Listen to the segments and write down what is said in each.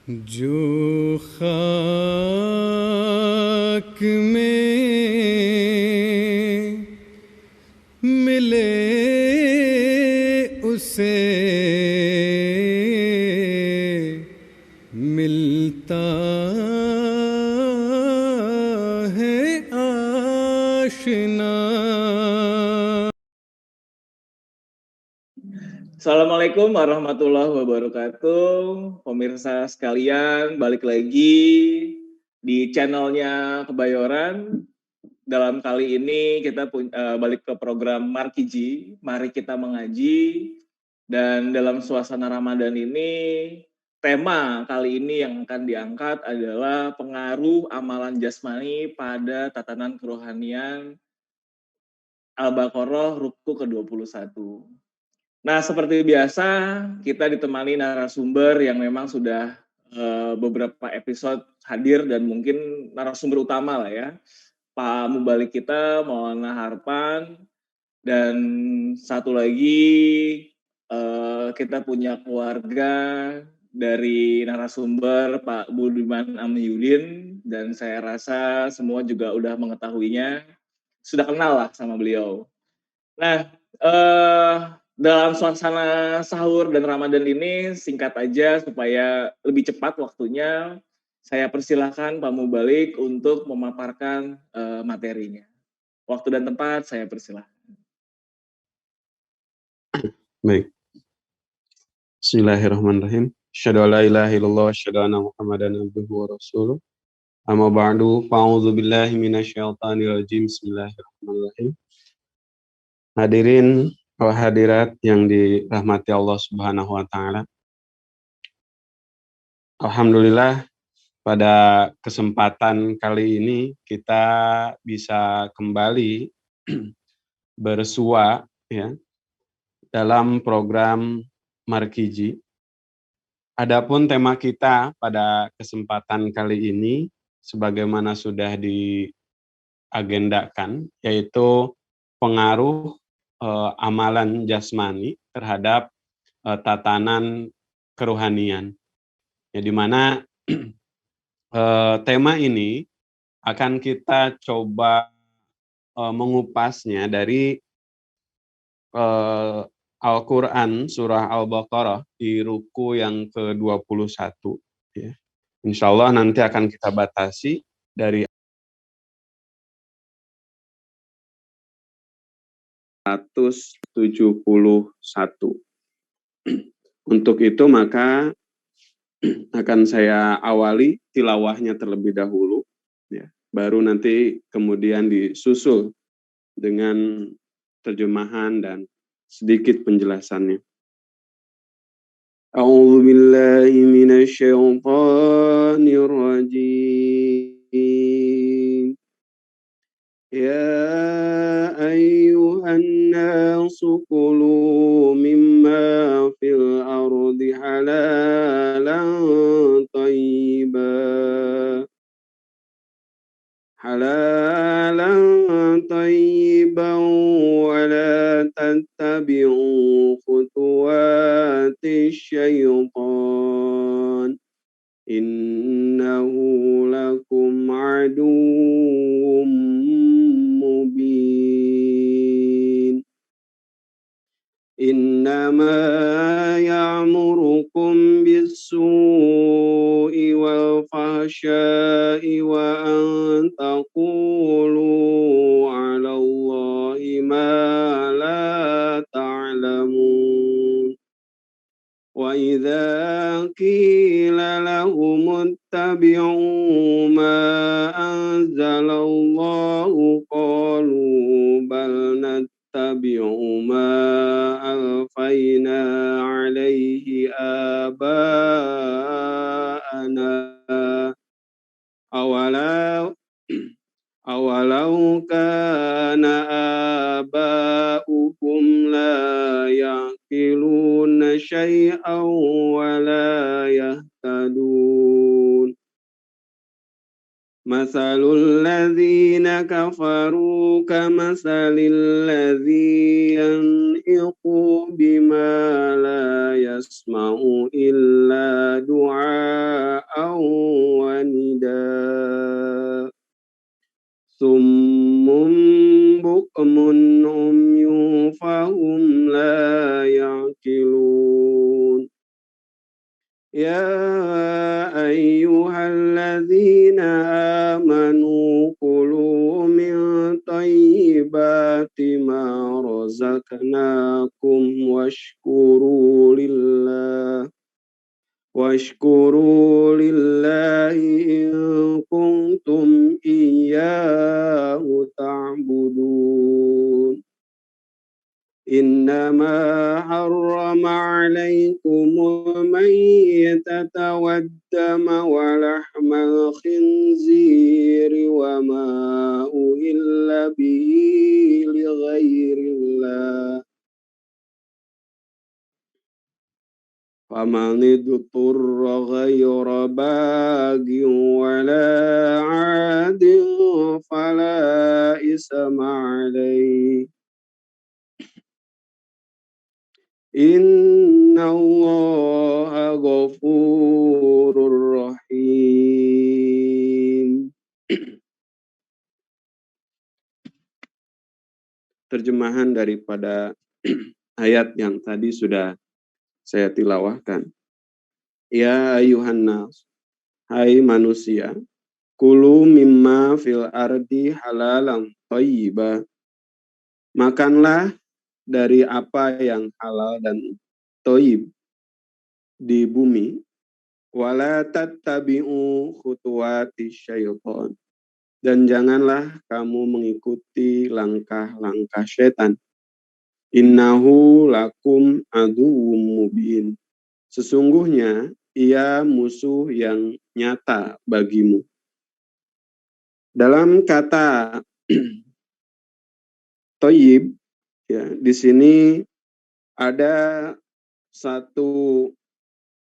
जो खाक में मिले उसे मिलता है आशना. Assalamualaikum warahmatullahi wabarakatuh. Pemirsa sekalian, balik lagi di channelnya Kebayoran. Dalam kali ini kita balik ke program Markiji, Mari Kita Mengaji. Dan dalam suasana Ramadan ini, tema kali ini yang akan diangkat adalah pengaruh amalan jasmani pada tatanan kerohanian Al-Baqarah ruku ke-21. Nah, seperti biasa, kita ditemani narasumber yang memang sudah beberapa episode hadir dan mungkin narasumber utama lah ya. Pak Mubalik kita, Maulana Harpan, dan satu lagi kita punya keluarga dari narasumber Pak Budiman Amyudin, dan saya rasa semua juga udah mengetahuinya, sudah kenal lah sama beliau. Nah, dalam suasana sahur dan Ramadan ini singkat aja supaya lebih cepat waktunya, saya persilahkan Pak Mubalik untuk memaparkan materinya. Waktu dan tempat saya persilahkan. Baik. Bismillahirrahmanirrahim. Asyhadu an la ilaha illallah wa asyhadu anna Muhammadan abduhu wa rasuluh. Amma ba'du, fa'udzu billahi minasyaitonir rajim. Bismillahirrahmanirrahim. Hadirin wa hadirat yang dirahmati Allah Subhanahu wa taala. Alhamdulillah pada kesempatan kali ini kita bisa kembali bersua ya dalam program Markiji. Adapun tema kita pada kesempatan kali ini sebagaimana sudah diagendakan yaitu pengaruh amalan jasmani terhadap tatanan kerohanian. Ya, di mana tema ini akan kita coba mengupasnya dari Al-Quran surah Al-Baqarah di ruku yang ke-21. Ya. Insya Allah nanti akan kita batasi dari 171. Untuk itu maka akan saya awali tilawahnya terlebih dahulu, ya. Baru nanti kemudian disusul dengan terjemahan dan sedikit penjelasannya. A'udzu billahi minasyaitonir rajim. Ya ayyuhan nasu kulu mimma fil ardi halalan tayyiban wa la tattabi'u khutuwati syaitan innahu lakum aduwwum mubin. Innama ya'murukum bis-su'i wal fahsya'i wa an taqulu 'ala Allahi ma la ta'lamun. Wa idza qila lahum ittabi'u ma anzalallahu qalu bal nattabi'u ma alfayna 'alaihi aba'ana awalau kana aba'uhum la ya'qiluna syai'an wa la yahtadun. Masalul ladzina kafaru kamasalil ladzi yan'iqu bima la yasma'u illa du'a أيها الذين آمنوا كلوا من طيبات ما رزقناكم واشكروا لله إن كنتم إياه تعبدون إنما حرم عليكم الميتة والدم ولحم الخنزير وما أهل به لغير الله فمن اضطر غير باغ ولا عاد فلا إثم عليه Inna Allah ghafurur rahim. Terjemahan daripada ayat yang tadi sudah saya tilawahkan. Ya ayuhan nas, hai manusia, kulu mimma fil ardi halalan thayyiba. Makanlah dari apa yang halal dan thayyib di bumi. Wala tattabi'u khutuwati syaitan. Dan janganlah kamu mengikuti langkah-langkah syaitan. Innahu lakum aduwwum mubin. Sesungguhnya ia musuh yang nyata bagimu. Dalam kata thayyib, ya, di sini ada satu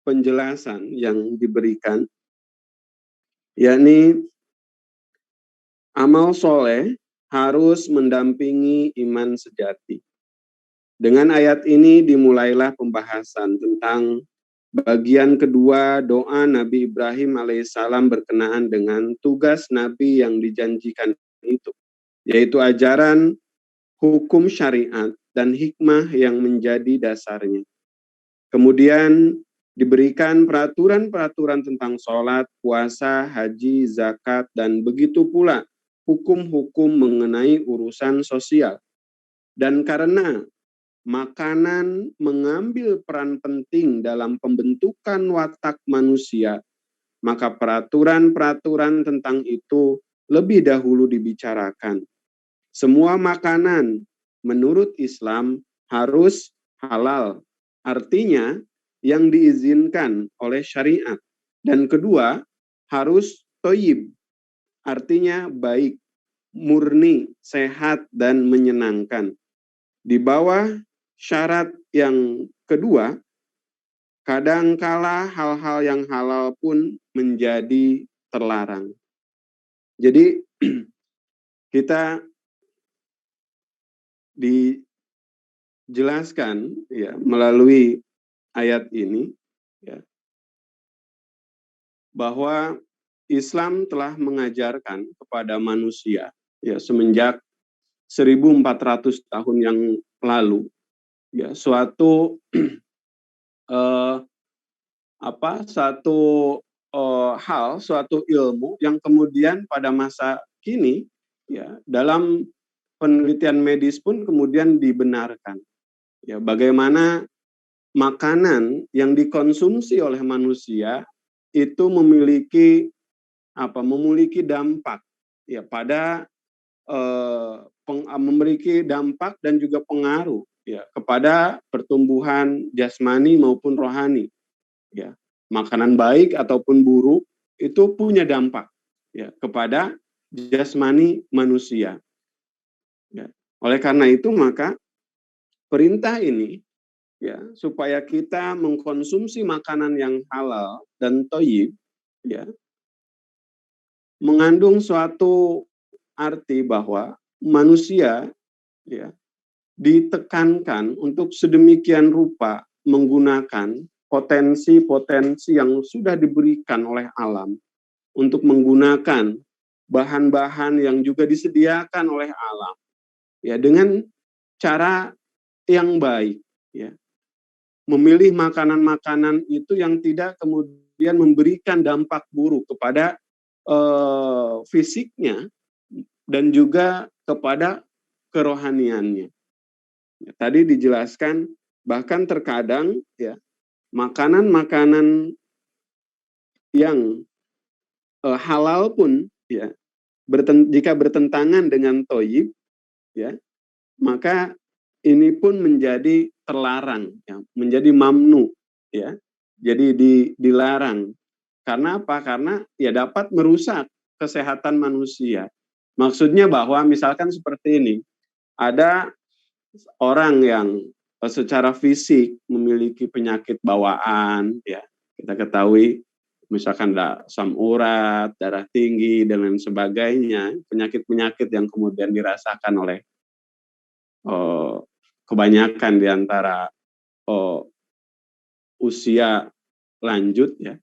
penjelasan yang diberikan, yakni amal soleh harus mendampingi iman sejati. Dengan ayat ini dimulailah pembahasan tentang bagian kedua doa Nabi Ibrahim alaihissalam berkenaan dengan tugas Nabi yang dijanjikan itu, yaitu ajaran hukum syariat dan hikmah yang menjadi dasarnya. Kemudian diberikan peraturan-peraturan tentang sholat, puasa, haji, zakat, dan begitu pula hukum-hukum mengenai urusan sosial. Dan karena makanan mengambil peran penting dalam pembentukan watak manusia, maka peraturan-peraturan tentang itu lebih dahulu dibicarakan. Semua makanan menurut Islam harus halal, artinya yang diizinkan oleh syariat. Dan kedua, harus thayyib, artinya baik, murni, sehat, dan menyenangkan. Di bawah syarat yang kedua, kadangkala hal-hal yang halal pun menjadi terlarang. Jadi kita dijelaskan ya melalui ayat ini ya, bahwa Islam telah mengajarkan kepada manusia ya semenjak 1400 tahun yang lalu ya suatu suatu ilmu yang kemudian pada masa kini ya dalam penelitian medis pun kemudian dibenarkan. Ya, bagaimana makanan yang dikonsumsi oleh manusia itu memiliki dampak ya pada memiliki dampak dan juga pengaruh ya kepada pertumbuhan jasmani maupun rohani. Ya, makanan baik ataupun buruk itu punya dampak ya kepada jasmani manusia. Ya. Oleh karena itu maka perintah ini ya supaya kita mengkonsumsi makanan yang halal dan thayyib ya mengandung suatu arti bahwa manusia ya ditekankan untuk sedemikian rupa menggunakan potensi-potensi yang sudah diberikan oleh alam untuk menggunakan bahan-bahan yang juga disediakan oleh alam ya dengan cara yang baik ya. Memilih makanan-makanan itu yang tidak kemudian kemudian memberikan dampak buruk kepada fisiknya dan juga kepada kerohaniannya. Ya, tadi dijelaskan bahkan terkadang ya makanan-makanan yang halal pun ya jika bertentangan dengan thayyib ya, maka ini pun menjadi terlarang ya, menjadi mamnu ya. Jadi dilarang. Karena apa? Karena ya dapat merusak kesehatan manusia. Maksudnya bahwa misalkan seperti ini, ada orang yang secara fisik memiliki penyakit bawaan ya, kita ketahui misalkan asam urat, darah tinggi dan lain sebagainya, penyakit-penyakit yang kemudian dirasakan oleh kebanyakan di antara usia lanjut ya,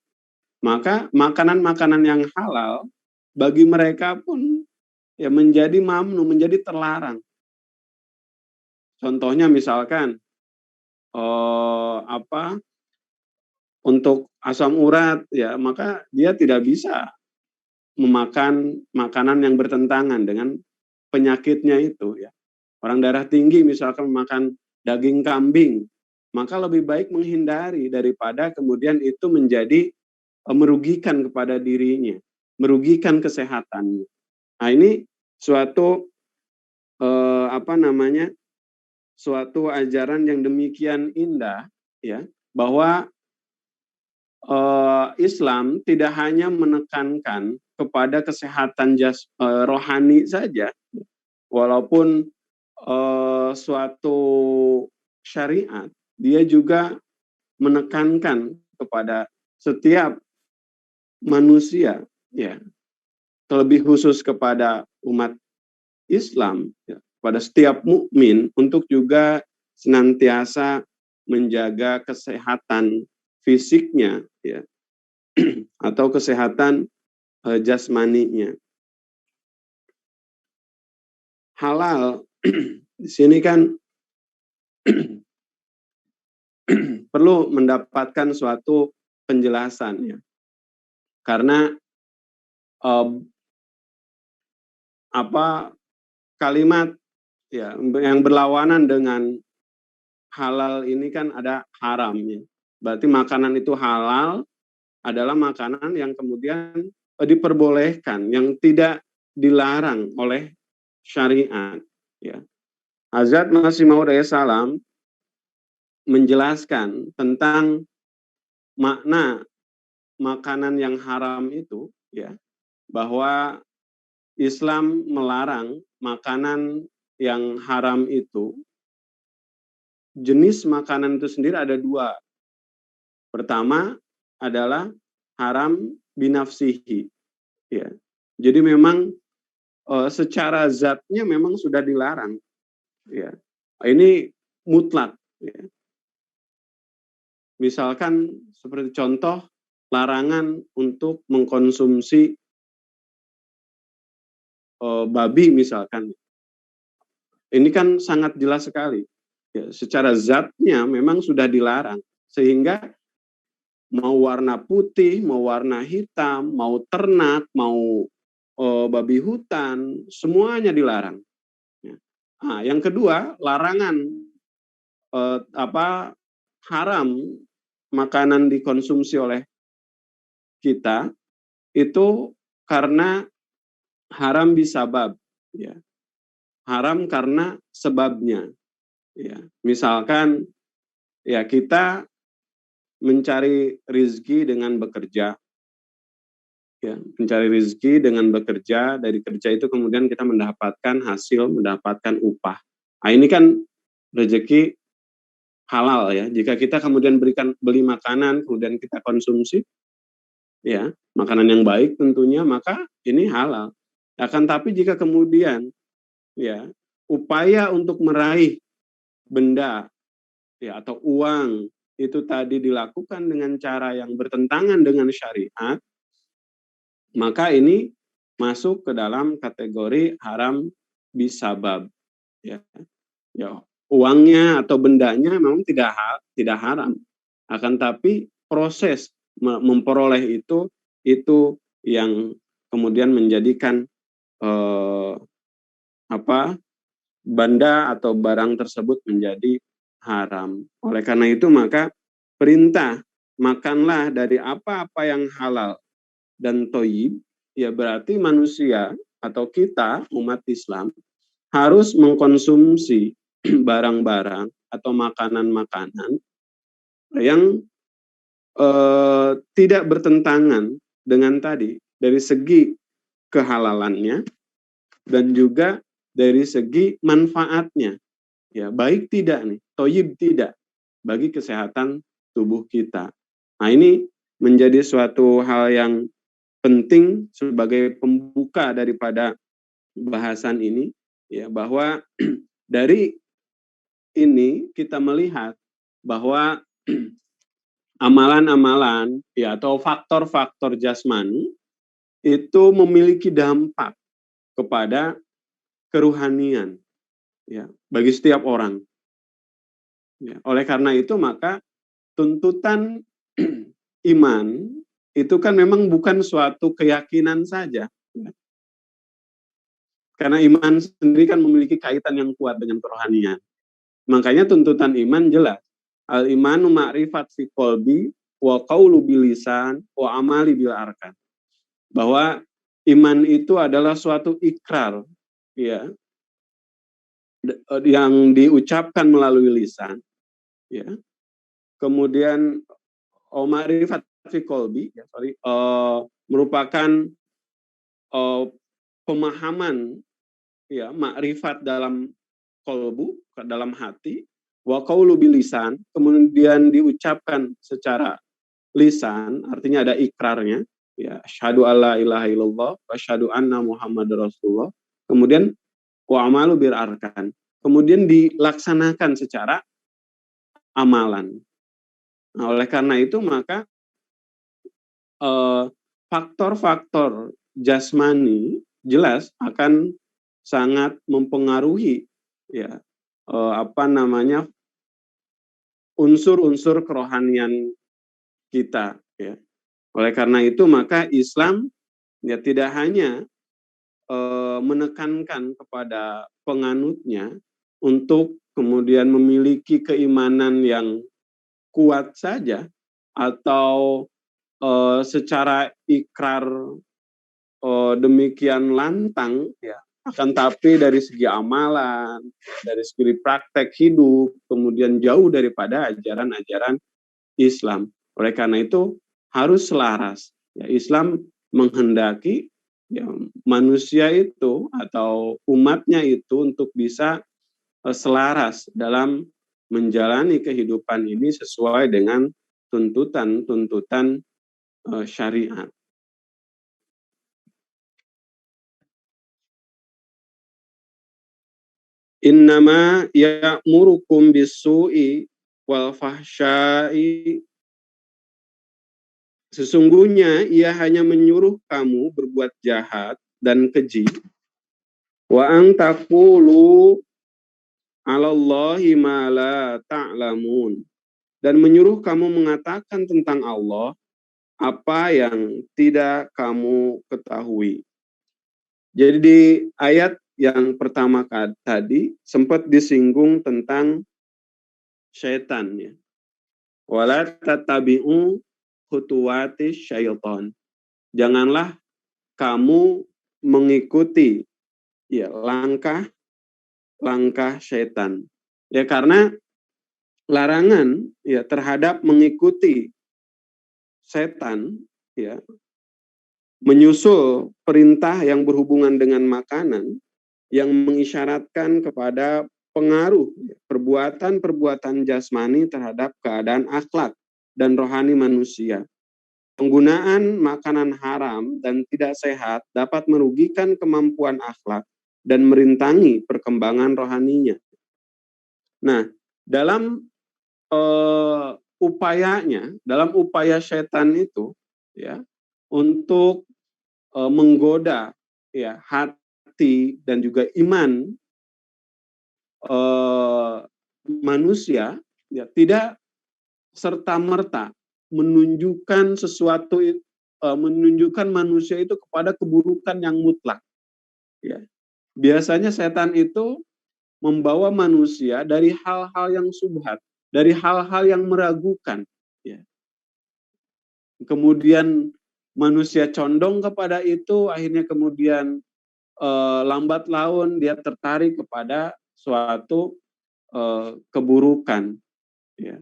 maka makanan-makanan yang halal bagi mereka pun ya menjadi mamnu, menjadi terlarang. Contohnya misalkan untuk asam urat ya, maka dia tidak bisa memakan makanan yang bertentangan dengan penyakitnya itu ya. Orang darah tinggi misalkan makan daging kambing, maka lebih baik menghindari daripada kemudian itu menjadi merugikan kepada dirinya, merugikan kesehatannya. Nah, ini suatu suatu ajaran yang demikian indah ya, bahwa Islam tidak hanya menekankan kepada kesehatan rohani saja, walaupun suatu syariat, dia juga menekankan kepada setiap manusia, ya, terlebih khusus kepada umat Islam, ya, pada setiap mukmin untuk juga senantiasa menjaga kesehatan fisiknya, ya, atau kesehatan jasmaninya. Halal di sini kan perlu mendapatkan suatu penjelasan ya, karena kalimat ya yang berlawanan dengan halal ini kan ada haram ya. Berarti makanan itu halal adalah makanan yang kemudian diperbolehkan, yang tidak dilarang oleh syariat ya. Hazrat Masih Maud salam menjelaskan tentang makna makanan yang haram itu ya, bahwa Islam melarang makanan yang haram itu. Jenis makanan itu sendiri ada dua. Pertama adalah haram binafsihi ya. Jadi memang secara zatnya memang sudah dilarang ya. Ini mutlak ya. Misalkan seperti contoh larangan untuk mengkonsumsi babi misalkan. Ini kan sangat jelas sekali. Ya, secara zatnya memang sudah dilarang. Sehingga mau warna putih, mau warna hitam, mau ternak, mau babi hutan, semuanya dilarang. Ya. Nah, yang kedua, larangan haram makanan dikonsumsi oleh kita itu karena haram bisabab, ya. Haram karena sebabnya, ya. Misalkan, ya kita mencari rizki dengan bekerja, ya, mencari rizki dengan bekerja, dari kerja itu kemudian kita mendapatkan hasil, mendapatkan upah. Nah, ini kan rezeki halal ya. Jika kita kemudian beli makanan, kemudian kita konsumsi, ya, makanan yang baik tentunya, maka ini halal. Akan tapi jika kemudian ya upaya untuk meraih benda ya atau uang itu tadi dilakukan dengan cara yang bertentangan dengan syariat, maka ini masuk ke dalam kategori haram bisabab ya. Ya, uangnya atau bendanya memang tidak haram, akan tapi proses memperoleh itu yang kemudian menjadikan benda atau barang tersebut menjadi haram. Oleh karena itu maka perintah makanlah dari apa-apa yang halal dan thayyib, ya berarti manusia atau kita umat Islam harus mengkonsumsi barang-barang atau makanan-makanan yang tidak bertentangan dengan tadi dari segi kehalalannya dan juga dari segi manfaatnya. Ya, baik tidak nih, thayyib tidak bagi kesehatan tubuh kita. Nah, ini menjadi suatu hal yang penting sebagai pembuka daripada bahasan ini, ya, bahwa dari ini kita melihat bahwa amalan-amalan ya atau faktor-faktor jasmani itu memiliki dampak kepada keruhanian ya bagi setiap orang. Ya, oleh karena itu maka tuntutan iman itu kan memang bukan suatu keyakinan saja. Ya. Karena iman sendiri kan memiliki kaitan yang kuat dengan kerohanian. Makanya tuntutan iman jelas. Al-imanu ma'rifat fi qalbi wa qawlu bilisan wa amali bil arkan. Bahwa iman itu adalah suatu ikrar ya yang diucapkan melalui lisan ya. Kemudian ma'rifat fi qalbi merupakan pemahaman ya makrifat dalam kolbu, dalam hati, wa qaulu bilisan, kemudian diucapkan secara lisan, artinya ada ikrarnya, ya asyhadu alla ilaha illallah wa asyhadu anna muhammadar rasulullah, kemudian wa amalu bil arkan, kemudian dilaksanakan secara amalan. Nah, oleh karena itu maka faktor-faktor jasmani jelas akan sangat mempengaruhi ya unsur-unsur kerohanian kita ya. Oleh karena itu maka Islam ya tidak hanya menekankan kepada penganutnya untuk kemudian memiliki keimanan yang kuat saja atau secara ikrar demikian lantang ya, akan tapi dari segi amalan, dari segi praktek hidup, kemudian jauh daripada ajaran-ajaran Islam. Oleh karena itu harus selaras. Ya, Islam menghendaki ya, manusia itu atau umatnya itu untuk bisa selaras dalam menjalani kehidupan ini sesuai dengan tuntutan-tuntutan syariat. Innama ya'murukum bisu'i wal fahsya'i. Sesungguhnya ia hanya menyuruh kamu berbuat jahat dan keji. Wa an taqulu 'alallahi ma la ta'lamun. Dan menyuruh kamu mengatakan tentang Allah apa yang tidak kamu ketahui. Jadi di ayat yang pertama tadi sempat disinggung tentang syaitan ya. Wala tattabi'u khutuwati syaitan. Janganlah kamu mengikuti ya langkah syaitan. Ya karena larangan ya terhadap mengikuti setan ya menyusul perintah yang berhubungan dengan makanan yang mengisyaratkan kepada pengaruh perbuatan-perbuatan jasmani terhadap keadaan akhlak dan rohani manusia. Penggunaan makanan haram dan tidak sehat dapat merugikan kemampuan akhlak dan merintangi perkembangan rohaninya. Nah, dalam upaya setan itu ya untuk menggoda ya hati dan juga iman manusia ya tidak serta-merta menunjukkan sesuatu, menunjukkan manusia itu kepada keburukan yang mutlak. Ya. Biasanya setan itu membawa manusia dari hal-hal yang subhat, dari hal-hal yang meragukan. Ya. Kemudian manusia condong kepada itu, akhirnya kemudian lambat laun dia tertarik kepada suatu keburukan. Ya.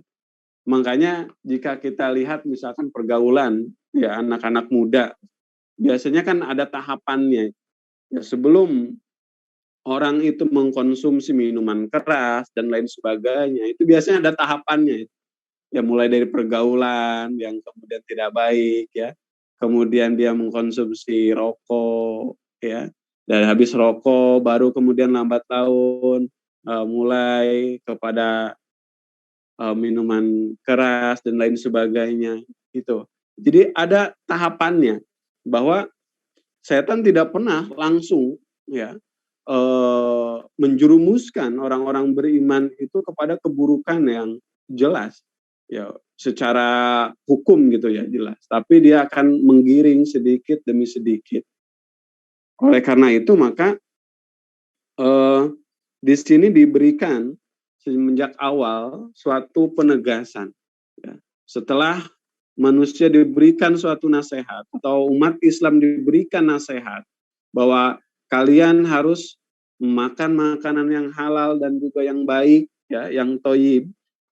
Makanya jika kita lihat misalkan pergaulan ya anak-anak muda, biasanya kan ada tahapannya. Ya, sebelum orang itu mengkonsumsi minuman keras dan lain sebagainya, itu biasanya ada tahapannya. Ya mulai dari pergaulan yang kemudian tidak baik ya, kemudian dia mengkonsumsi rokok ya, dan habis rokok baru kemudian lambat laun mulai kepada minuman keras dan lain sebagainya itu. Jadi ada tahapannya bahwa setan tidak pernah langsung ya menjerumuskan orang-orang beriman itu kepada keburukan yang jelas ya secara hukum gitu ya jelas, tapi dia akan menggiring sedikit demi sedikit. Oleh karena itu maka di sini diberikan semenjak awal suatu penegasan. Ya. Setelah manusia diberikan suatu nasihat atau umat Islam diberikan nasihat bahwa kalian harus makan makanan yang halal dan juga yang baik, ya, yang thayyib.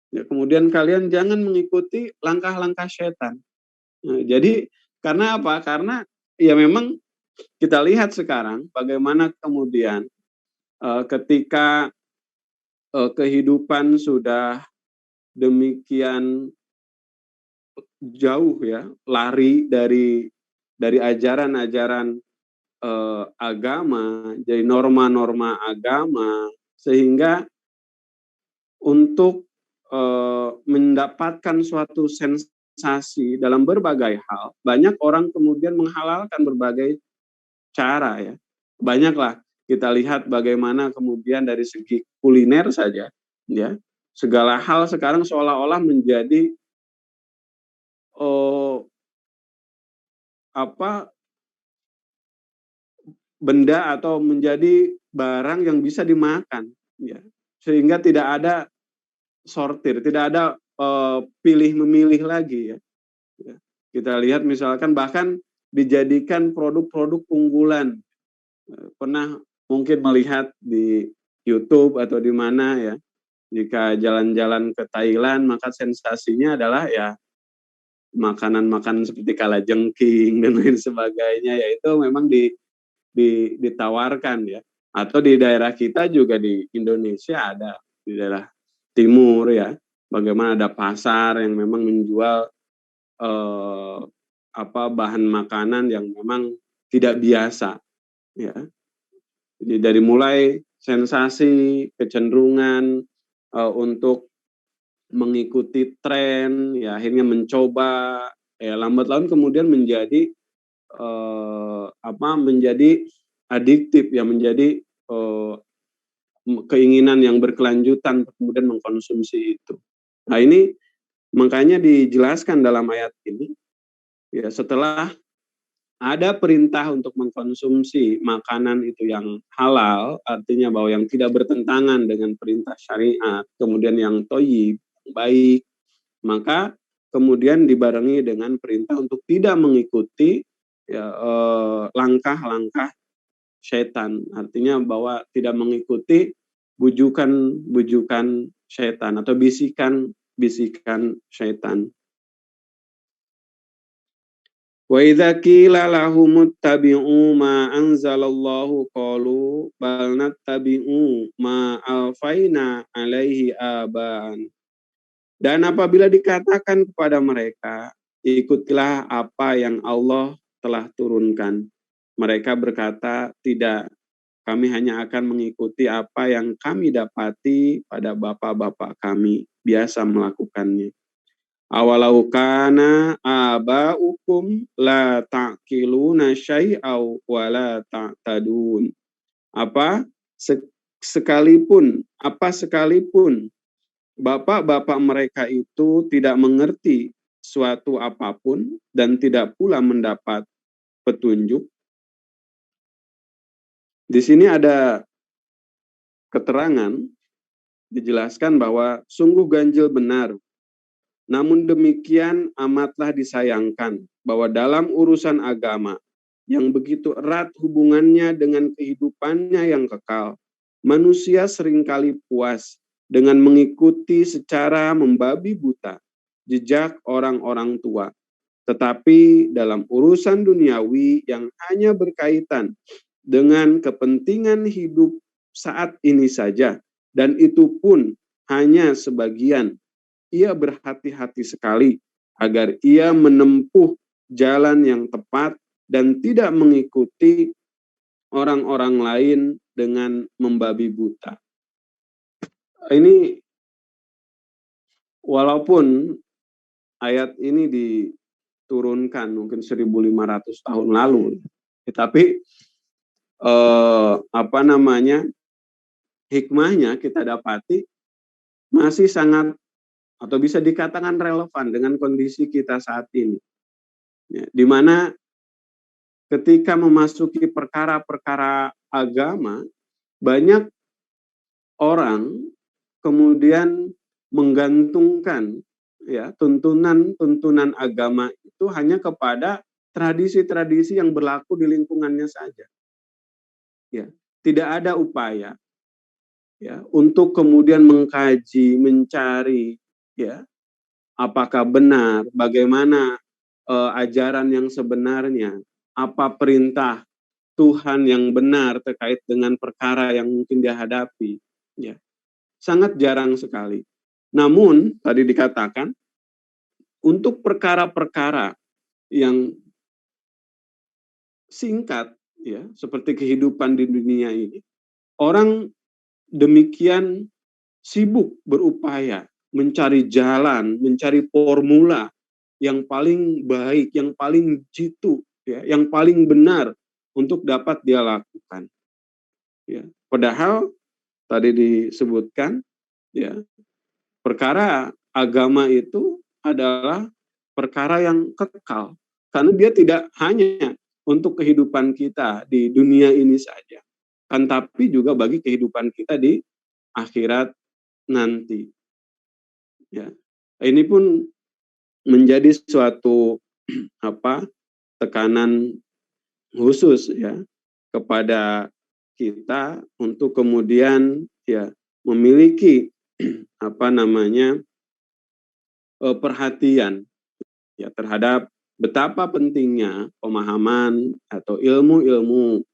Ya, kemudian kalian jangan mengikuti langkah-langkah setan. Nah, jadi karena apa? Karena ya memang kita lihat sekarang bagaimana kemudian ketika kehidupan sudah demikian jauh ya, lari dari ajaran-ajaran agama, jadi norma-norma agama, sehingga untuk mendapatkan suatu sensasi dalam berbagai hal, banyak orang kemudian menghalalkan berbagai cara ya. Banyaklah kita lihat bagaimana kemudian dari segi kuliner saja, ya, segala hal sekarang seolah-olah menjadi benda atau menjadi barang yang bisa dimakan, ya, sehingga tidak ada sortir, tidak ada pilih memilih lagi ya. Ya. Kita lihat misalkan bahkan dijadikan produk-produk unggulan. Pernah mungkin melihat di YouTube atau di mana ya, jika jalan-jalan ke Thailand maka sensasinya adalah ya makanan-makanan seperti kalajengking dan lain sebagainya, yaitu memang ditawarkan ya. Atau di daerah kita juga di Indonesia ada, di daerah timur ya, bagaimana ada pasar yang memang menjual bahan makanan yang memang tidak biasa ya. Jadi dari mulai sensasi, kecenderungan untuk mengikuti tren, ya akhirnya mencoba, ya lambat laun kemudian menjadi menjadi adiktif ya, menjadi keinginan yang berkelanjutan kemudian mengkonsumsi itu. Nah ini makanya dijelaskan dalam ayat ini ya, setelah ada perintah untuk mengkonsumsi makanan itu yang halal, artinya bahwa yang tidak bertentangan dengan perintah syariat, kemudian yang thayyib, baik, maka kemudian dibarengi dengan perintah untuk tidak mengikuti ya, langkah-langkah syaitan, artinya bahwa tidak mengikuti bujukan-bujukan syaitan atau bisikan syaitan. Wa idza qila lahum ittabi'u ma anzalallahu qalu bal nattabi'u ma alfaina alaihi abaan. Dan apabila dikatakan kepada mereka, ikutilah apa yang Allah telah turunkan, mereka berkata, tidak, kami hanya akan mengikuti apa yang kami dapati pada bapak-bapak kami biasa melakukannya. Awalau kana aba'ukum la ta'qiluna syai'aw wa la ta'tadun. Sekalipun bapak-bapak mereka itu tidak mengerti suatu apapun dan tidak pula mendapat petunjuk. Di sini ada keterangan dijelaskan bahwa sungguh ganjil benar. Namun demikian amatlah disayangkan bahwa dalam urusan agama yang begitu erat hubungannya dengan kehidupannya yang kekal, manusia seringkali puas dengan mengikuti secara membabi buta jejak orang-orang tua. Tetapi dalam urusan duniawi yang hanya berkaitan dengan kepentingan hidup saat ini saja, dan itu pun hanya sebagian, ia berhati-hati sekali agar ia menempuh jalan yang tepat dan tidak mengikuti orang-orang lain dengan membabi buta. Ini walaupun ayat ini diturunkan mungkin 1500 tahun lalu, tetapi hikmahnya kita dapati masih sangat atau bisa dikatakan relevan dengan kondisi kita saat ini. Ya, di mana ketika memasuki perkara-perkara agama, banyak orang kemudian menggantungkan ya tuntunan agama itu hanya kepada tradisi-tradisi yang berlaku di lingkungannya saja. Ya, tidak ada upaya ya untuk kemudian mengkaji, mencari ya apakah benar, bagaimana ajaran yang sebenarnya, apa perintah Tuhan yang benar terkait dengan perkara yang mungkin dia hadapi. Ya, sangat jarang sekali. Namun tadi dikatakan untuk perkara-perkara yang singkat ya seperti kehidupan di dunia ini, orang demikian sibuk berupaya mencari jalan, mencari formula yang paling baik, yang paling jitu, ya, yang paling benar untuk dapat dia lakukan. Ya, padahal tadi disebutkan, ya, perkara agama itu adalah perkara yang kekal, karena dia tidak hanya untuk kehidupan kita di dunia ini saja, kan tapi juga bagi kehidupan kita di akhirat nanti. Ya, ini pun menjadi suatu tekanan khusus ya kepada kita untuk kemudian ya memiliki perhatian ya terhadap betapa pentingnya pemahaman atau ilmu-ilmu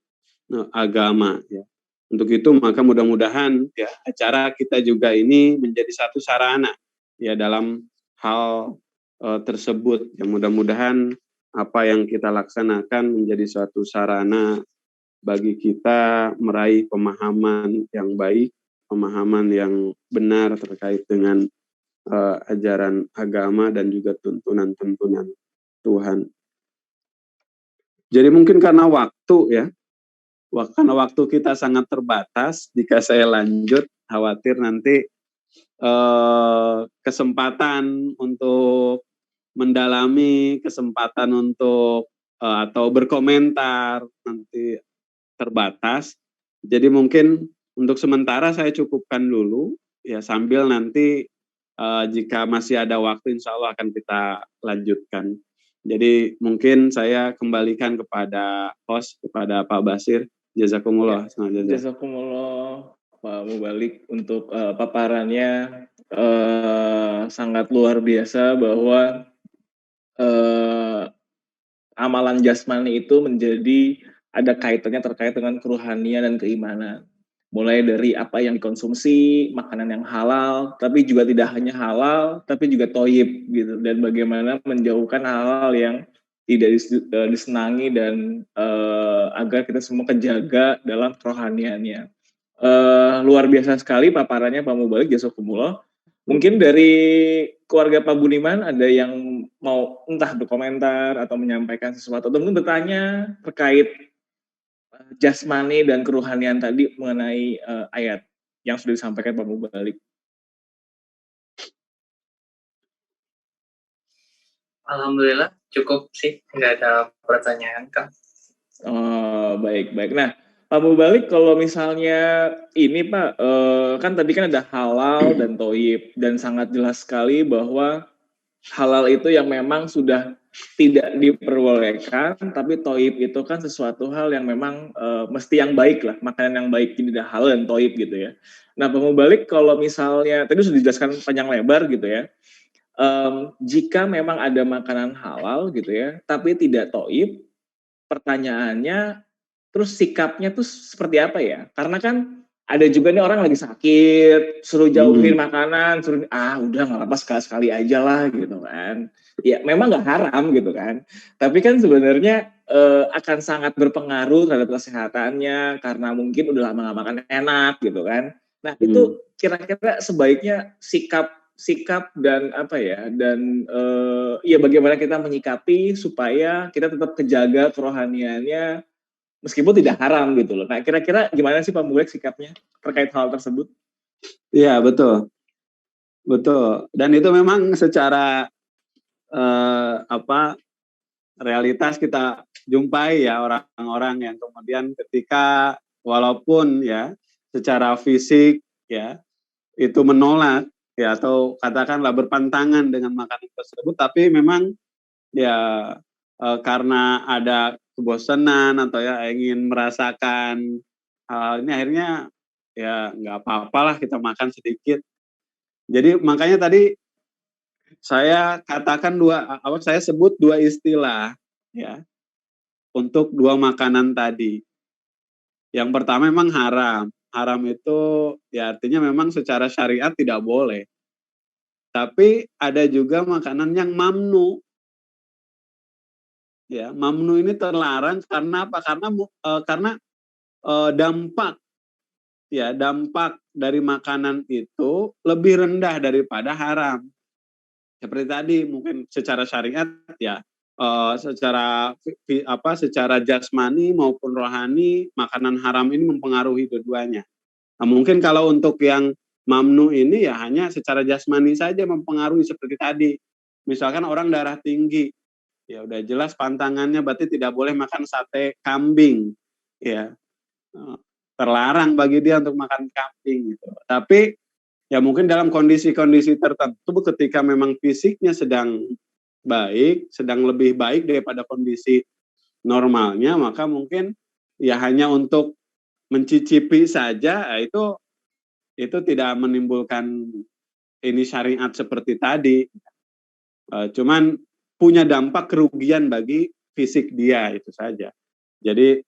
agama ya. Untuk itu maka mudah-mudahan ya acara kita juga ini menjadi satu sarana ya dalam hal tersebut. Yang mudah-mudahan apa yang kita laksanakan menjadi suatu sarana bagi kita meraih pemahaman yang baik, pemahaman yang benar terkait dengan ajaran agama dan juga tuntunan-tuntunan Tuhan. Jadi mungkin karena waktu ya, karena waktu kita sangat terbatas, jika saya lanjut khawatir nanti kesempatan untuk mendalami, kesempatan untuk atau berkomentar nanti terbatas. Jadi mungkin untuk sementara saya cukupkan dulu ya sambil nanti jika masih ada waktu insya Allah akan kita lanjutkan. Jadi mungkin saya kembalikan kepada host, kepada Pak Basir. Jazakumullah. Ya, jazakumullah Pak Mubalik untuk paparannya sangat luar biasa bahwa amalan jasmani itu menjadi ada kaitannya terkait dengan keruhanian dan keimanan. Mulai dari apa yang dikonsumsi, makanan yang halal, tapi juga tidak hanya halal, tapi juga toyib gitu. Dan bagaimana menjauhkan hal-hal yang tidak disenangi dan agar kita semua kejaga dalam kerohaniannya. Luar biasa sekali paparannya Pak Mubalik, jazakumullah. Mungkin dari keluarga Pak Budiman ada yang mau entah berkomentar atau menyampaikan sesuatu atau mungkin bertanya terkait jasmani dan keruhanian tadi mengenai ayat yang sudah disampaikan Pak Mubalik. Alhamdulillah cukup sih, nggak ada pertanyaan Kang. Oh, baik. Nah, Pak Mubalik, kalau misalnya ini Pak, kan tadi kan ada halal dan toyib, dan sangat jelas sekali bahwa halal itu yang memang sudah tidak diperbolehkan, tapi toyib itu kan sesuatu hal yang memang mesti yang baik lah, makanan yang baik, jadi ada halal dan toyib gitu ya. Nah, Pak Mubalik, kalau misalnya tadi sudah dijelaskan panjang lebar gitu ya, jika memang ada makanan halal gitu ya, tapi tidak toib, pertanyaannya, terus sikapnya tuh seperti apa ya? Karena kan ada juga nih orang lagi sakit, suruh jauhin makanan, suruh udah nggak apa sekali-sekali aja lah gitu kan. Ya memang nggak haram gitu kan. Tapi kan sebenarnya akan sangat berpengaruh terhadap kesehatannya karena mungkin udah lama nggak makan enak gitu kan. Nah itu kira-kira sebaiknya sikap dan apa ya, dan ya bagaimana kita menyikapi supaya kita tetap kejaga kerohaniannya meskipun tidak haram gitu loh. Nah kira-kira gimana sih Pak Mulek sikapnya terkait hal tersebut? Iya, betul. Dan itu memang secara realitas kita jumpai ya, orang-orang yang kemudian ketika walaupun ya secara fisik ya itu menolak ya, atau katakanlah berpantangan dengan makanan tersebut, tapi memang ya karena ada kebosanan atau ya ingin merasakan hal ini, akhirnya ya nggak apa-apalah kita makan sedikit. Jadi makanya tadi saya katakan saya sebut dua istilah ya untuk dua makanan tadi. Yang pertama memang haram. Haram itu ya artinya memang secara syariat tidak boleh. Tapi ada juga makanan yang mamnu. Ya, mamnu ini terlarang karena apa? Karena dampak dari makanan itu lebih rendah daripada haram. Seperti tadi mungkin secara syariat ya, secara jasmani maupun rohani, makanan haram ini mempengaruhi keduanya. Nah, mungkin kalau untuk yang mamnu ini ya hanya secara jasmani saja mempengaruhi seperti tadi. Misalkan orang darah tinggi, ya udah jelas pantangannya berarti tidak boleh makan sate kambing, ya terlarang bagi dia untuk makan kambing gitu. Tapi ya mungkin dalam kondisi-kondisi tertentu ketika memang fisiknya sedang baik, sedang lebih baik daripada kondisi normalnya, maka mungkin ya hanya untuk mencicipi saja, itu tidak menimbulkan ini syariat seperti tadi. Cuman punya dampak kerugian bagi fisik dia itu saja. Jadi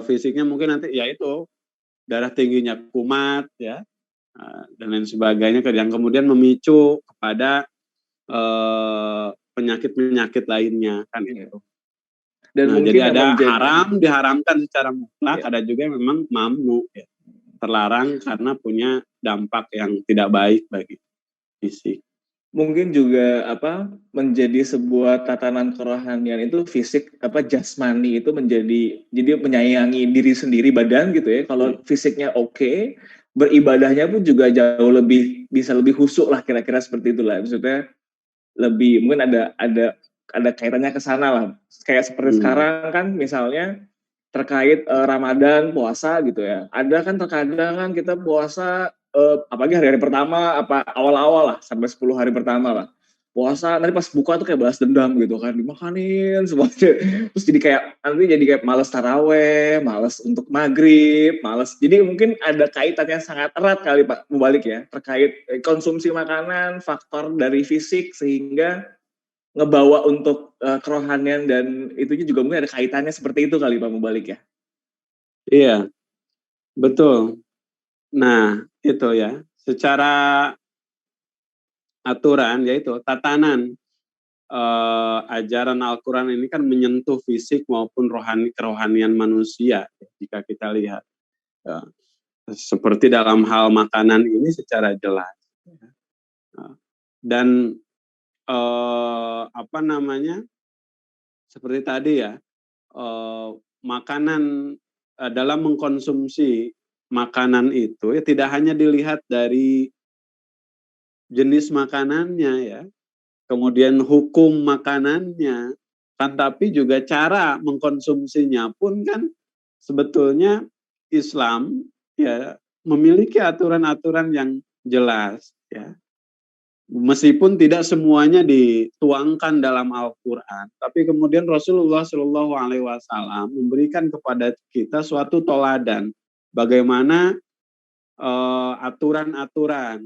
fisiknya mungkin nanti ya itu darah tingginya kumat ya, dan lain sebagainya, yang kemudian memicu kepada penyakit-penyakit lainnya kan itu. Dan Nah, mungkin jadi ada haram, diharamkan secara mutlak, ya. ada juga yang memang mamnu ya, terlarang karena punya dampak yang tidak baik bagi fisik. Mungkin juga menjadi sebuah tatanan kerohanian itu fisik jasmani itu jadi menyayangi diri sendiri badan gitu ya. Kalau fisiknya oke, beribadahnya pun juga jauh bisa lebih khusyuk lah, kira-kira seperti itulah. Maksudnya lebih mungkin ada kaitannya ke sana lah. Kayak seperti sekarang kan misalnya terkait Ramadan, puasa gitu ya. Ada kan terkadang kan kita puasa apalagi hari-hari pertama, awal-awal lah sampai 10 hari pertama lah. Puasa nanti pas buka tuh kayak balas dendam gitu kan, dimakanin semuanya. Terus jadi kayak males taraweh, males untuk maghrib, males. Jadi mungkin ada kaitannya sangat erat kali Pak Mubalik ya, terkait konsumsi makanan, faktor dari fisik sehingga ngebawa untuk kerohanian, dan itu juga mungkin ada kaitannya seperti itu kali Pak Mubalik ya. Iya, betul. Nah, itu ya, secara aturan yaitu tatanan ajaran Al-Quran ini kan menyentuh fisik maupun kerohanian manusia jika kita lihat ya. Seperti dalam hal makanan ini secara jelas dan seperti tadi ya, makanan dalam mengkonsumsi makanan itu ya tidak hanya dilihat dari jenis makanannya ya, kemudian hukum makanannya, kan tapi juga cara mengkonsumsinya pun kan sebetulnya Islam ya memiliki aturan-aturan yang jelas ya. Meskipun tidak semuanya dituangkan dalam Al-Quran, tapi kemudian Rasulullah Shallallahu Alaihi Wasallam memberikan kepada kita suatu toladan bagaimana aturan-aturan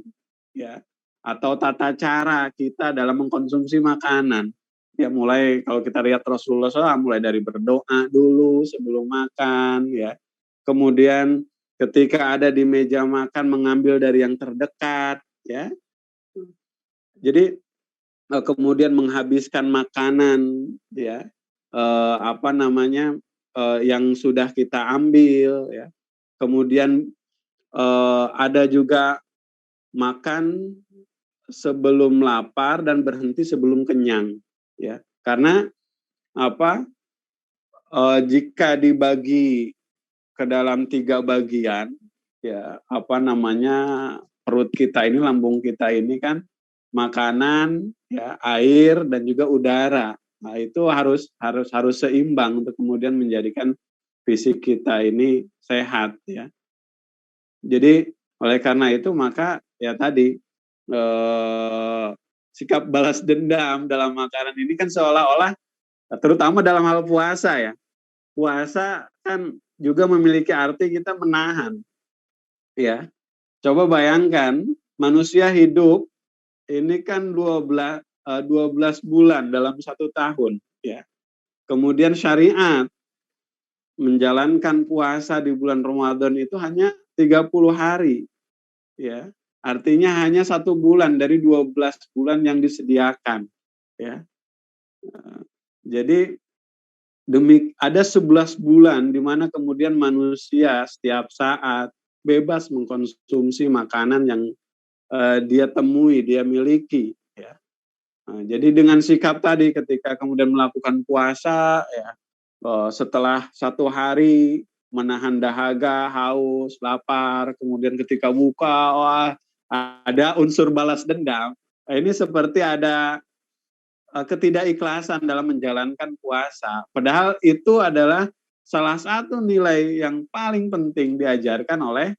ya atau tata cara kita dalam mengkonsumsi makanan. Ya mulai kalau kita lihat Rasulullah SAW mulai dari berdoa dulu sebelum makan ya. Kemudian ketika ada di meja makan mengambil dari yang terdekat ya. Jadi kemudian menghabiskan makanan ya yang sudah kita ambil ya. Kemudian ada juga makan sebelum lapar dan berhenti sebelum kenyang ya. Karena jika dibagi ke dalam 3 bagian ya perut kita ini, lambung kita ini kan makanan, ya, air dan juga udara. Nah, itu harus seimbang untuk kemudian menjadikan fisik kita ini sehat ya. Jadi oleh karena itu maka ya tadi sikap balas dendam dalam makanan ini kan seolah-olah terutama dalam hal puasa ya. Puasa kan juga memiliki arti kita menahan. Ya. Coba bayangkan manusia hidup ini kan 12 bulan dalam 1 tahun ya. Kemudian syariat menjalankan puasa di bulan Ramadan itu hanya 30 hari ya. Artinya hanya 1 bulan dari 12 bulan yang disediakan ya. Jadi ada 11 bulan di mana kemudian manusia setiap saat bebas mengkonsumsi makanan yang dia temui, dia miliki ya. Nah, jadi dengan sikap tadi ketika kemudian melakukan puasa ya, setelah 1 hari menahan dahaga, haus, lapar, kemudian ketika buka ada unsur balas dendam. Nah, ini seperti ada ketidakikhlasan dalam menjalankan puasa. Padahal itu adalah salah satu nilai yang paling penting diajarkan oleh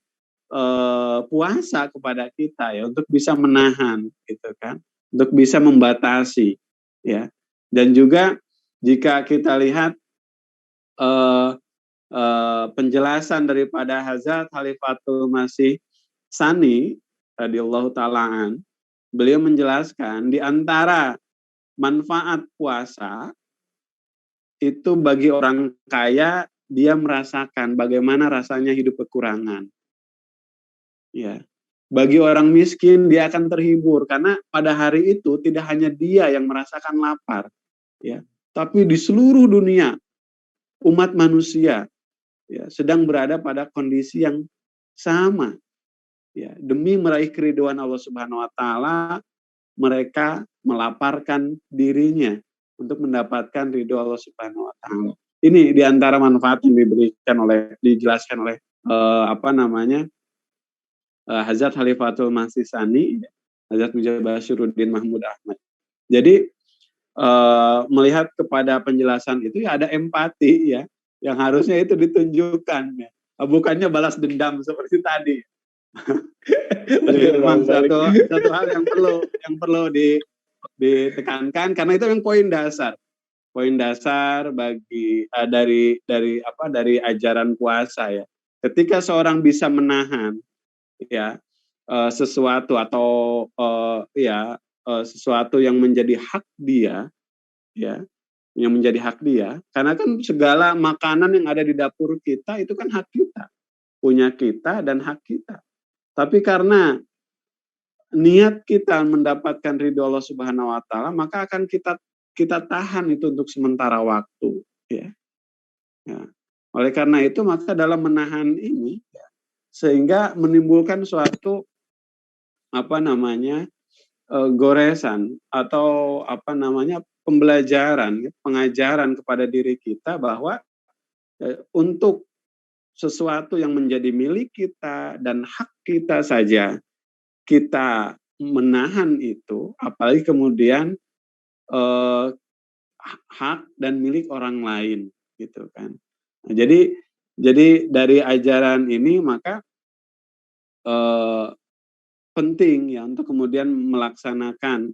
puasa kepada kita ya, untuk bisa menahan gitu kan, untuk bisa membatasi ya. Dan juga jika kita lihat penjelasan daripada Hazrat Khalifatul Masih Tsani radhiyallahu ta'ala, beliau menjelaskan di antara manfaat puasa itu bagi orang kaya, dia merasakan bagaimana rasanya hidup kekurangan. Ya, bagi orang miskin dia akan terhibur karena pada hari itu tidak hanya dia yang merasakan lapar, ya, tapi di seluruh dunia umat manusia ya sedang berada pada kondisi yang sama, ya, demi meraih keridhaan Allah Subhanahu Wa Taala mereka melaparkan dirinya untuk mendapatkan ridho Allah Subhanahu Wa Taala. Ini diantara manfaat yang dijelaskan oleh Hazrat Khalifatul Masih Tsani, Hazrat Mirza Bashiruddin Mahmud Ahmad. Jadi melihat kepada penjelasan itu ya ada empati ya, yang harusnya itu ditunjukkan ya. Bukannya balas dendam seperti tadi. Memang satu hal yang perlu ditekankan karena itu yang poin dasar bagi dari ajaran puasa ya. Ketika seorang bisa menahan ya sesuatu atau sesuatu yang menjadi hak dia ya, yang menjadi hak dia, karena kan segala makanan yang ada di dapur kita itu kan hak kita, punya kita dan hak kita. Tapi karena niat kita mendapatkan ridho Allah Subhanahu Wa Taala, maka akan kita tahan itu untuk sementara waktu ya. Oleh karena itu maka dalam menahan ini ya, sehingga menimbulkan suatu goresan atau pembelajaran, pengajaran kepada diri kita bahwa untuk sesuatu yang menjadi milik kita dan hak kita saja kita menahan itu, apalagi kemudian eh, hak dan milik orang lain gitu kan. Nah, jadi dari ajaran ini maka penting ya untuk kemudian melaksanakan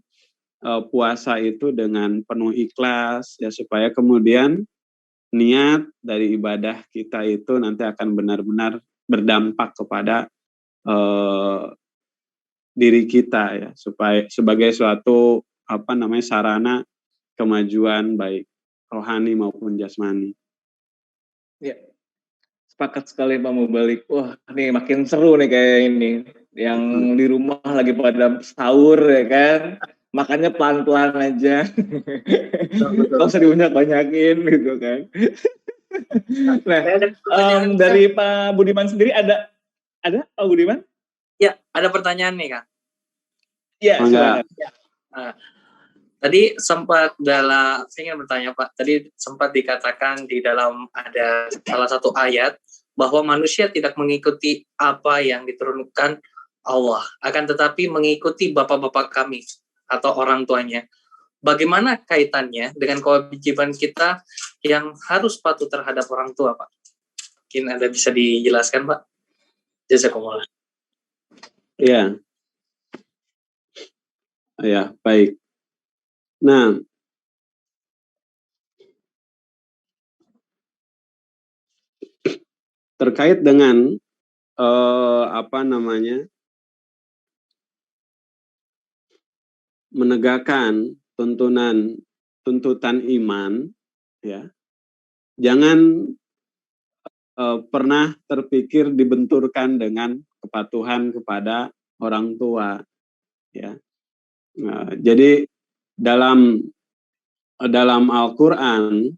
puasa itu dengan penuh ikhlas ya, supaya kemudian niat dari ibadah kita itu nanti akan benar-benar berdampak kepada diri kita ya, supaya sebagai suatu sarana kemajuan baik rohani maupun jasmani. Ya, sepakat sekali Pak Mubalik. Wah, nih makin seru nih kayak ini. Yang di rumah lagi pada sahur ya kan. Makannya pelan-pelan aja. Gak usah dibanyak-banyakin gitu kan. Nah, dari Pak Budiman sendiri ada Pak Budiman? Ya, ada pertanyaan nih, Kak. Iya, silakan. Tadi sempat saya ingin bertanya Pak, tadi sempat dikatakan di dalam ada salah satu ayat bahwa manusia tidak mengikuti apa yang diturunkan Allah, akan tetapi mengikuti bapak-bapak kami atau orang tuanya. Bagaimana kaitannya dengan kewajiban kita yang harus patuh terhadap orang tua, Pak? Mungkin Anda bisa dijelaskan, Pak? Jazakumullah. Iya. Ya, baik. Nah, terkait dengan menegakkan tuntutan iman, ya, jangan pernah terpikir dibenturkan dengan kepatuhan kepada orang tua, ya. Nah, jadi dalam Al-Quran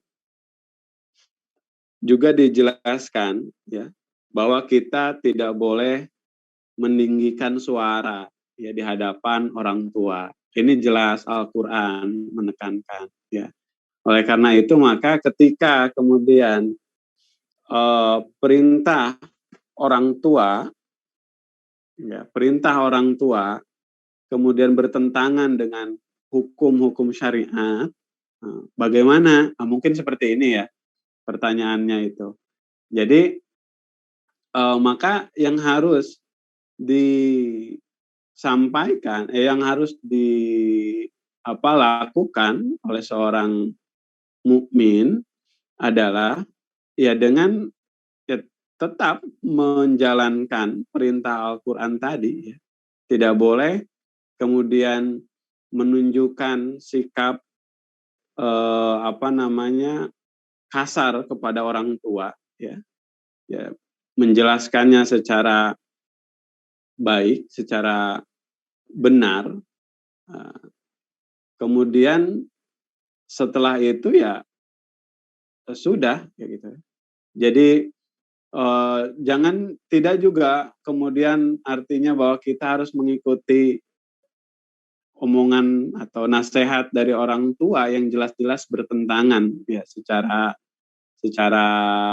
juga dijelaskan ya bahwa kita tidak boleh meninggikan suara ya di hadapan orang tua. Ini jelas Al-Quran menekankan ya. Oleh karena itu maka ketika kemudian perintah orang tua kemudian bertentangan dengan hukum-hukum syariat, bagaimana? Nah, mungkin seperti ini ya pertanyaannya itu. Jadi maka yang harus disampaikan, yang harus lakukan oleh seorang mukmin adalah ya dengan ya, tetap menjalankan perintah Al-Quran tadi, ya. Tidak boleh kemudian menunjukkan sikap kasar kepada orang tua, ya menjelaskannya secara baik, secara benar. Kemudian setelah itu ya sudah, ya gitu. Jadi tidak juga kemudian artinya bahwa kita harus mengikuti omongan atau nasihat dari orang tua yang jelas-jelas bertentangan ya secara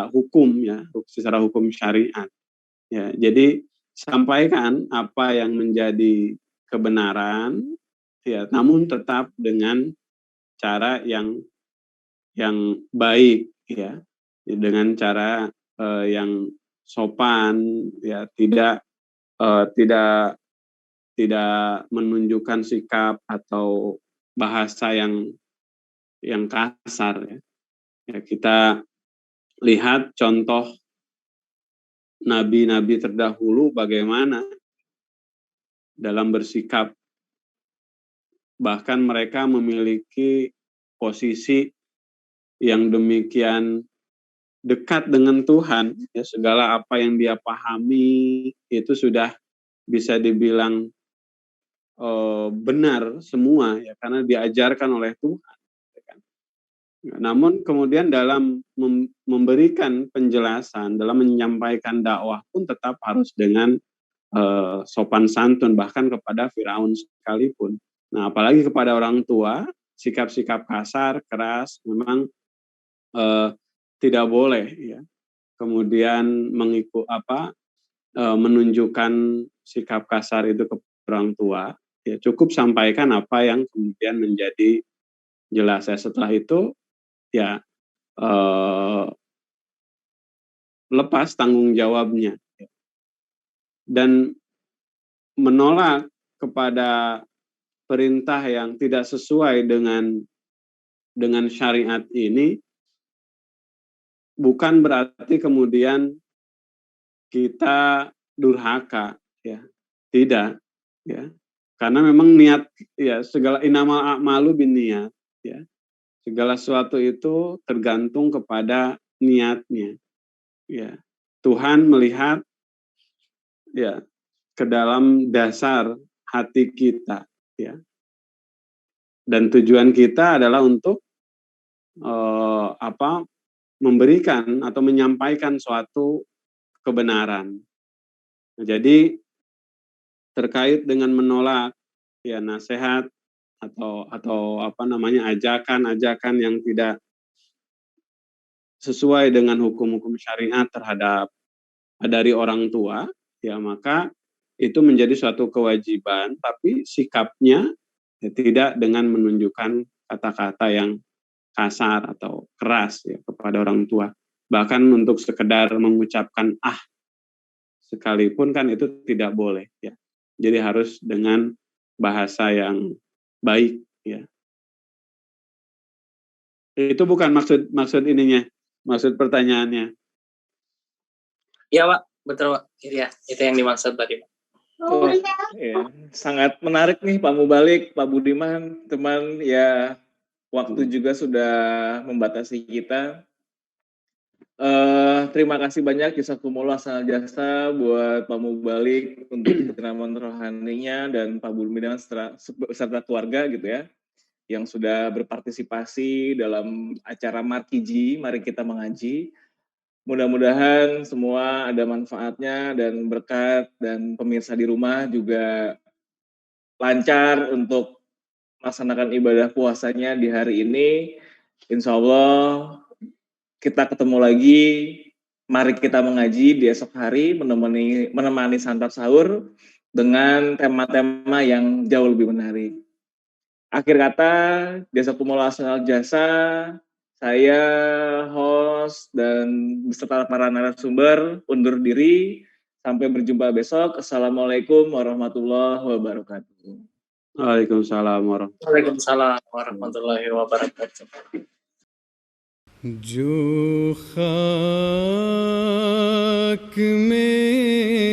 hukum ya, secara hukum syariat. Ya, jadi sampaikan apa yang menjadi kebenaran ya, namun tetap dengan cara yang baik ya, dengan cara yang sopan ya, tidak menunjukkan sikap atau bahasa yang kasar ya. Ya, kita lihat contoh nabi-nabi terdahulu bagaimana dalam bersikap, bahkan mereka memiliki posisi yang demikian dekat dengan Tuhan ya, segala apa yang dia pahami itu sudah bisa dibilang benar semua ya, karena diajarkan oleh Tuhan. Namun kemudian dalam memberikan penjelasan, dalam menyampaikan dakwah pun tetap harus dengan sopan santun, bahkan kepada Firaun sekalipun. Nah, apalagi kepada orang tua, sikap-sikap kasar, keras memang tidak boleh ya. Kemudian menunjukkan sikap kasar itu ke orang tua, ya cukup sampaikan apa yang kemudian menjadi jelas ya. Setelah itu ya lepas tanggung jawabnya dan menolak kepada perintah yang tidak sesuai dengan syariat ini bukan berarti kemudian kita durhaka, ya, tidak, ya, karena memang niat, ya, segala innamal a'malu binniyat, ya, segala sesuatu itu tergantung kepada niatnya, ya. Tuhan melihat, ya, ke dalam dasar hati kita, ya, dan tujuan kita adalah untuk memberikan atau menyampaikan suatu kebenaran. Jadi terkait dengan menolak ya nasihat atau ajakan-ajakan yang tidak sesuai dengan hukum-hukum syariat terhadap dari orang tua, ya maka itu menjadi suatu kewajiban, tapi sikapnya ya, tidak dengan menunjukkan kata-kata yang kasar atau keras ya kepada orang tua. Bahkan untuk sekedar mengucapkan sekalipun kan itu tidak boleh ya. Jadi harus dengan bahasa yang baik ya. Itu bukan maksud ininya, maksud pertanyaannya. Iya Pak, betul Pak. Iya, itu yang dimaksud tadi Pak. Oh, ya. Sangat menarik nih Pak Mubalik, Pak Budiman, teman ya. Waktu juga sudah membatasi kita. Terima kasih banyak jazakumullah khairal jasa buat Pak Mubalik untuk penerapan rohaninya dan Pak Budiman serta keluarga gitu ya, yang sudah berpartisipasi dalam acara Markiji, mari kita mengaji. Mudah-mudahan semua ada manfaatnya dan berkat, dan pemirsa di rumah juga lancar untuk melaksanakan ibadah puasanya di hari ini. Insya Allah kita ketemu lagi, mari kita mengaji di esok hari, menemani santap sahur dengan tema-tema yang jauh lebih menarik. Akhir kata, jazakumullah khairal jasa, saya host dan beserta para narasumber undur diri. Sampai berjumpa besok. Assalamualaikum warahmatullahi wabarakatuh. Waalaikumsalam warahmatullahi wabarakatuh. जो खाक में